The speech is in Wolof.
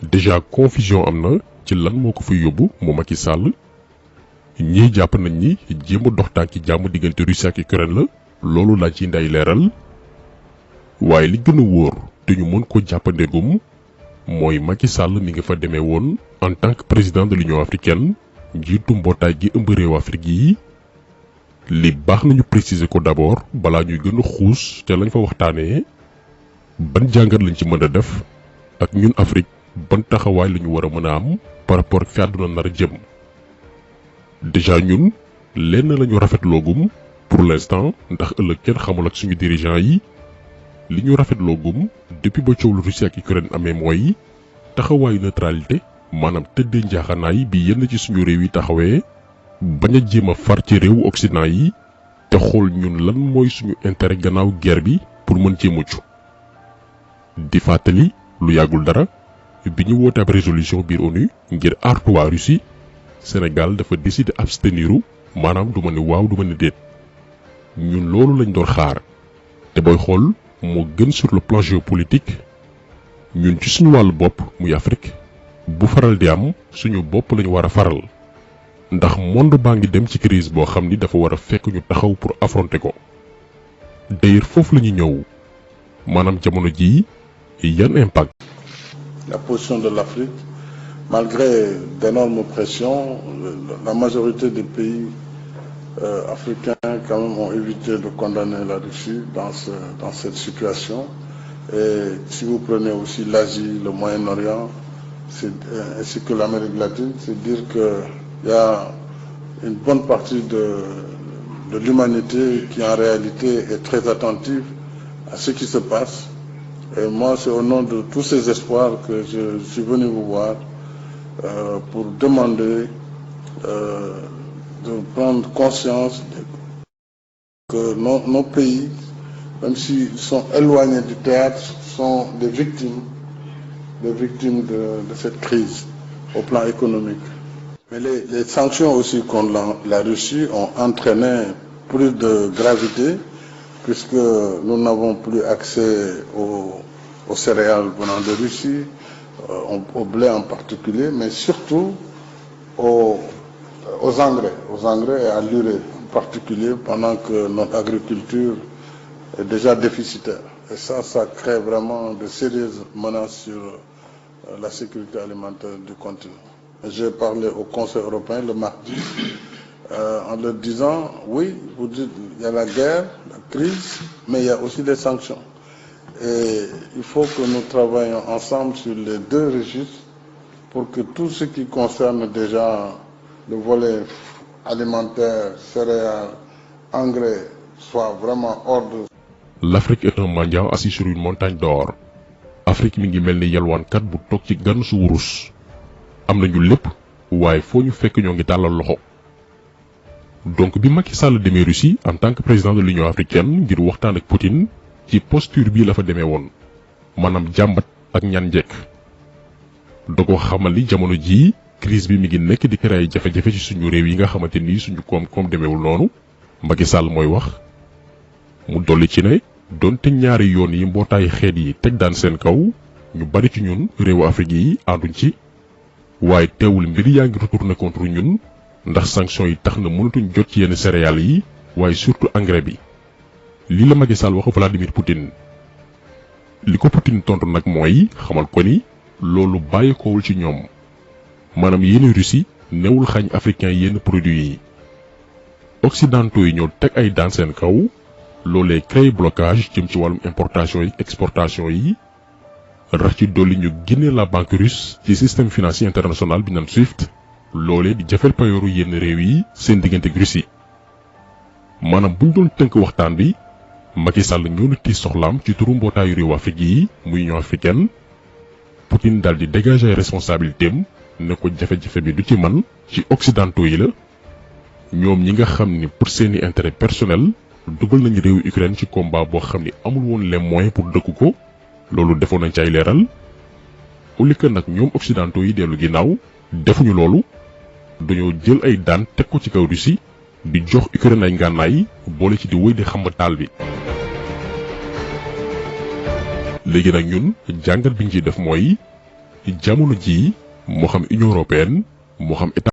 déjà confusion am na ci lan moo ko fa yóbbu moom Macky Sall ñii jàpp nañ ni jéem a dox tànki jàmm diggante Russie ak Ukraine la loolu laa ci nday leeral waaye li gën a wóor te ñu mën ko jàppandegum mooy Macky Sall mi nga fa demee woon en tant que président de l'Union africaine njiitu mbootaay gi ëmb réew Afrique yi li baax nañu préciser ko d'abord balaa ñuy gën a xuus te lañ fa waxtaanee ban jàngat lañ ci mën a def ak ñun Afrique ban taxawaay la ñu war a mën a am par rapport ak fi àdduna nar a jëm. déjà ñun lenn lañu rafetloogum pour l'instant ndax ëllëg kenn xamul ak suñu dirigeants yi li ñu rafetloogum depuis ba coow lu Russie ak Ukraine amee mooy taxawaayu neutralité maanaam tëddee njaaxanaay bi yenn ci suñu réew yi taxawee bañ a jéem a far ci réewu Occident yi te xool ñun lan mooy suñu intérêt gannaaw guerre bi pour mën cee mucc. di fàttali lu yàggul dara bi ñu woote ab résolution biir ONU ngir artu waa Russie Sénégal dafa décider absteniru maanaam du ma ne waaw du ma ne déet ñun loolu lañ doon xaar te booy xool moo gën sur le plan géopolitique ñun ci suñu wàllu bopp muy Afrique bu faral di am suñu bopp lañu war a faral ndax monde baa ngi dem ci crise boo xam ni dafa war a fekk ñu taxaw pour affronter ko d'ailleurs foofu la ñu ñëw maanaam jamono jii yan impact. La position de l'Afrique, malgré d'énormes pressions, la majorité des pays africains quand même ont évité de condamner la Russie dans cette situation. Et si vous prenez aussi l'Asie, le Moyen-Orient, ainsi que l'Amérique latine, c'est dire qu'il y a une bonne partie de l'humanité qui en réalité est très attentive à ce qui se passe. Et moi, c'est au nom de tous ces espoirs que je suis venu vous voir pour demander de prendre conscience que nos pays, même s'ils sont éloignés du théâtre, sont des victimes de cette crise au plan économique. Mais les sanctions aussi contre la Russie ont entraîné plus de gravité puisque nous n'avons plus accès aux céréales venant de Russie, au blé en particulier, mais surtout aux engrais et à l'urée en particulier, pendant que notre agriculture est déjà déficitaire. Et ça crée vraiment de sérieuses menaces sur la sécurité alimentaire du continent. J'ai parlé au Conseil européen le mardi en leur disant, oui, vous dites, il y a la guerre, la crise, mais il y a aussi des sanctions. Et il faut que nous travaillions ensemble sur les deux registres pour que tout ce qui concerne déjà le volet alimentaire, céréales, engrais, soit vraiment hors de... L'Afrique est un mendiant assis sur une montagne d'or. Afrique mi ngi mel ni yalwaankat bu toog ci gan su wurus. am nañu lépp waaye foo ñu fekk ñoo ngi tàllal loxo. donc bi Macky Sall demee Russie en tant que président de l'Union africaine ngir waxtaan ak Poutine ci posture bii la fa demee woon maanaam jàmbat ak ñaan njekk da ko xamal ni jamono jii crise bi mi ngi nekk di créer ay jafe-jafe ci suñu réew yi nga xamante ni suñu koom-koom demeewul noonu Macky Sall mooy wax mu dolli ci ne donte ñaari yoon yi mbootaayu xeet yi teg daan seen kaw ñu bari ci ñun réewu Afrique yi ànduñ ci waaye teewul mbir yaa ngi retourné contre ñun ndax sanction yi tax na mënatuñ jot ci yenn céréales yi waaye surtout engrais bi lii la Macky Sall wax Vladimir Poutine li ko Poutine tontu nag mooy xamal ko ni loolu bàyyikoowul ci ñoom maanaam yenn Russie newul xañ africain yenn produits yi occidentaux yi ñoo teg ay daan seen kaw loolee créé blocage jëm ci wàllum importation yi exportation yi rax ci dolli ñu génne la banque russe ci système financier international bi naan SWIFT loolee di jafel payooru yenn réew yi seen diggante ak Russie maanaam buñ doon tënk waxtaan bi Macky Sall ñëw na tiis soxlaam ci turu mbootaayu réew Afrique yi muy Union africaine Poutine daal di dégager ay responsabilités am ne ko jafe-jafe bi du ci man ci occidentaux yi la ñoom ñi nga xam ni pour seeni intérêt personnel dugal nañu réewu Ukraine ci combat boo xam ni amul woon les moyens pour dëkku ko loolu defoon nañ ci ay leeral au lieu que nag ñoom occidentaux yi dellu ginnaaw defuñu loolu dañoo jël ay daan teg ko ci kaw Russie di jox Ukraine ay ngànnaay boole ci di wéy di xam taal bi. léegi nag ñun jàngat bi ñu ciy def mooy jamono jii moo xam Union européenne moo xam état